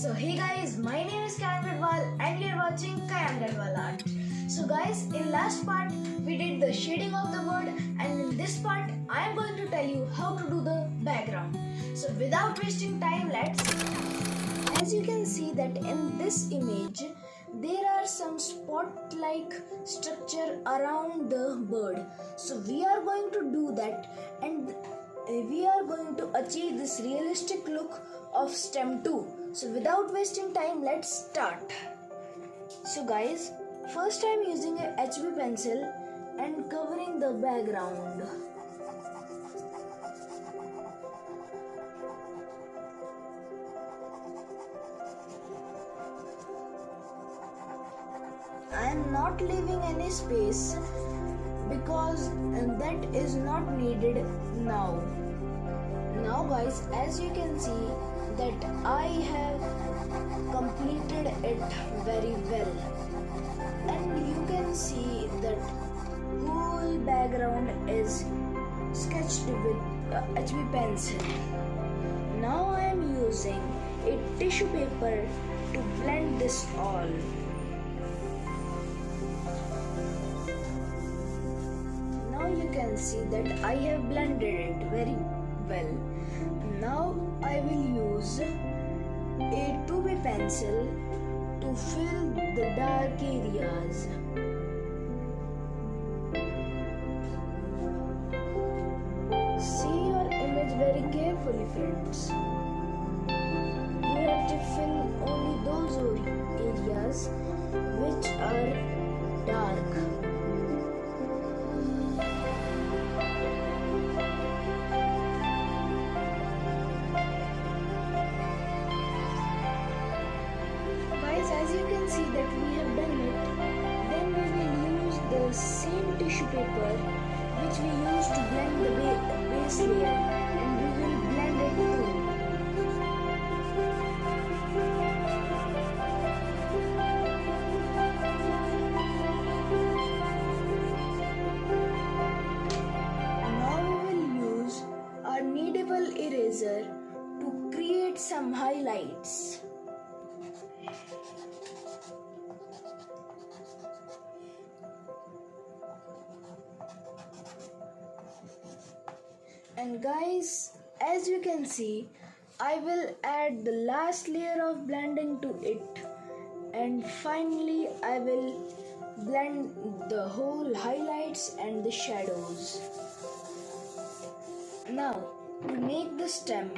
So hey guys, my name is Kayan and you're watching Gharwal Arts. So guys, in last part we did the shading of the bird, and in this part I am going to tell you how to do the background. So without wasting time, as you can see that in this image there are some spot-like structure around the bird. So we are going to do that, and we are going to achieve this realistic look of stem 2. So without wasting time, let's start. So guys, first I am using a HB pencil and covering the background. I am not leaving any space because that is not needed now. Now guys, as you can see that I have completed it very well, and you can see that whole background is sketched with HB pencil. Now I am using a tissue paper to blend this all. Now you can see that I have blended it very well. Now I will use a 2B pencil to fill the dark areas. See your image very carefully, friends. You have to fill only those areas which are dark. As you can see that we have done it, then we will use the same tissue paper which we used to blend the base layer, and we will blend it too. Now we will use our kneadable eraser to create some highlights. And guys, as you can see, I will add the last layer of blending to it, and finally I will blend the whole highlights and the shadows. Now to make the stem,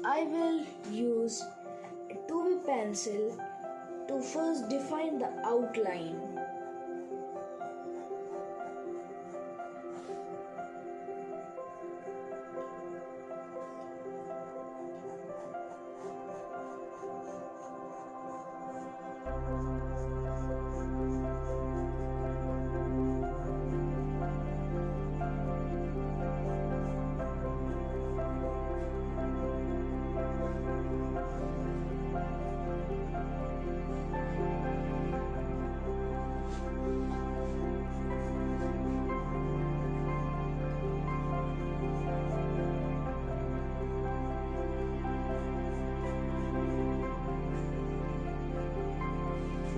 I will use a 2B pencil to first define the outline.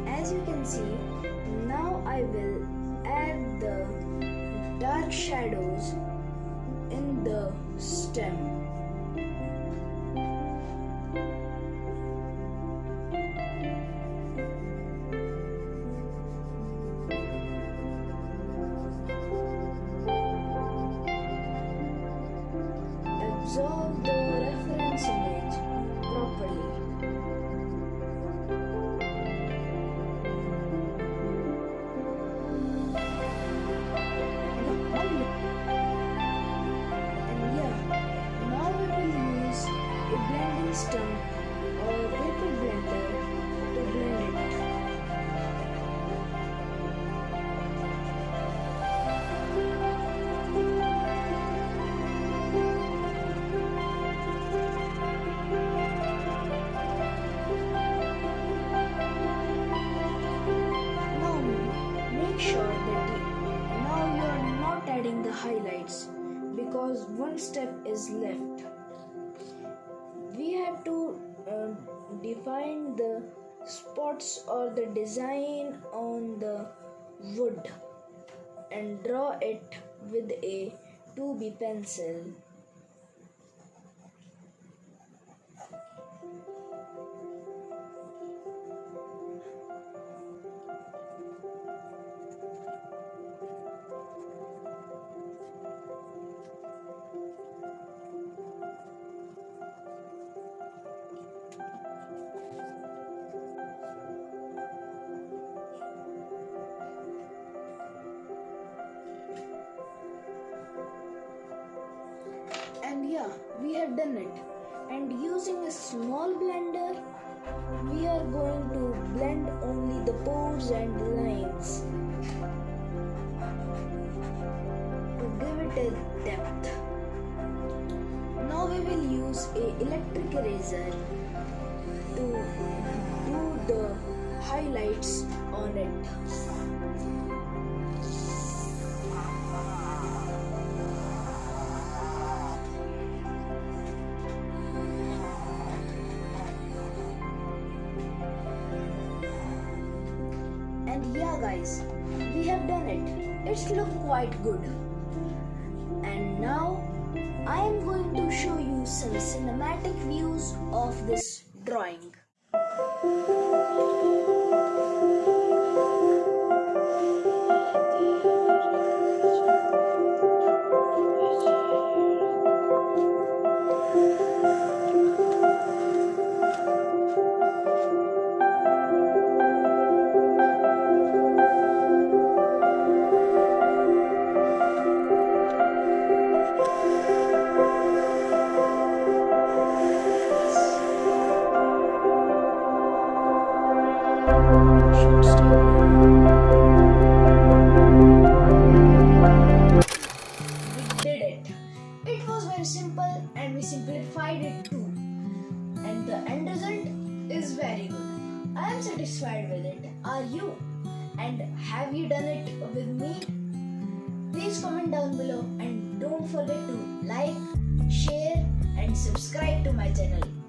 As you can see, now I will add the dark shadows in the stem. Absorb the reference image properly. Blending stump or paper blender to blend it. Now make sure that now you are not adding the highlights because one step is left. We have to define the spots or the design on the wood and draw it with a 2B pencil. And yeah, we have done it. And using a small blender, we are going to blend only the pores and lines to give it a depth. Now we will use a electric eraser to do the highlights on it. And yeah guys, we have done it. It's looked quite good. And now I am going to show you some cinematic views of this drawing. It was very simple and we simplified it too. And the end result is very good. I am satisfied with it. Are you? And have you done it with me? Please comment down below and don't forget to like, share and subscribe to my channel.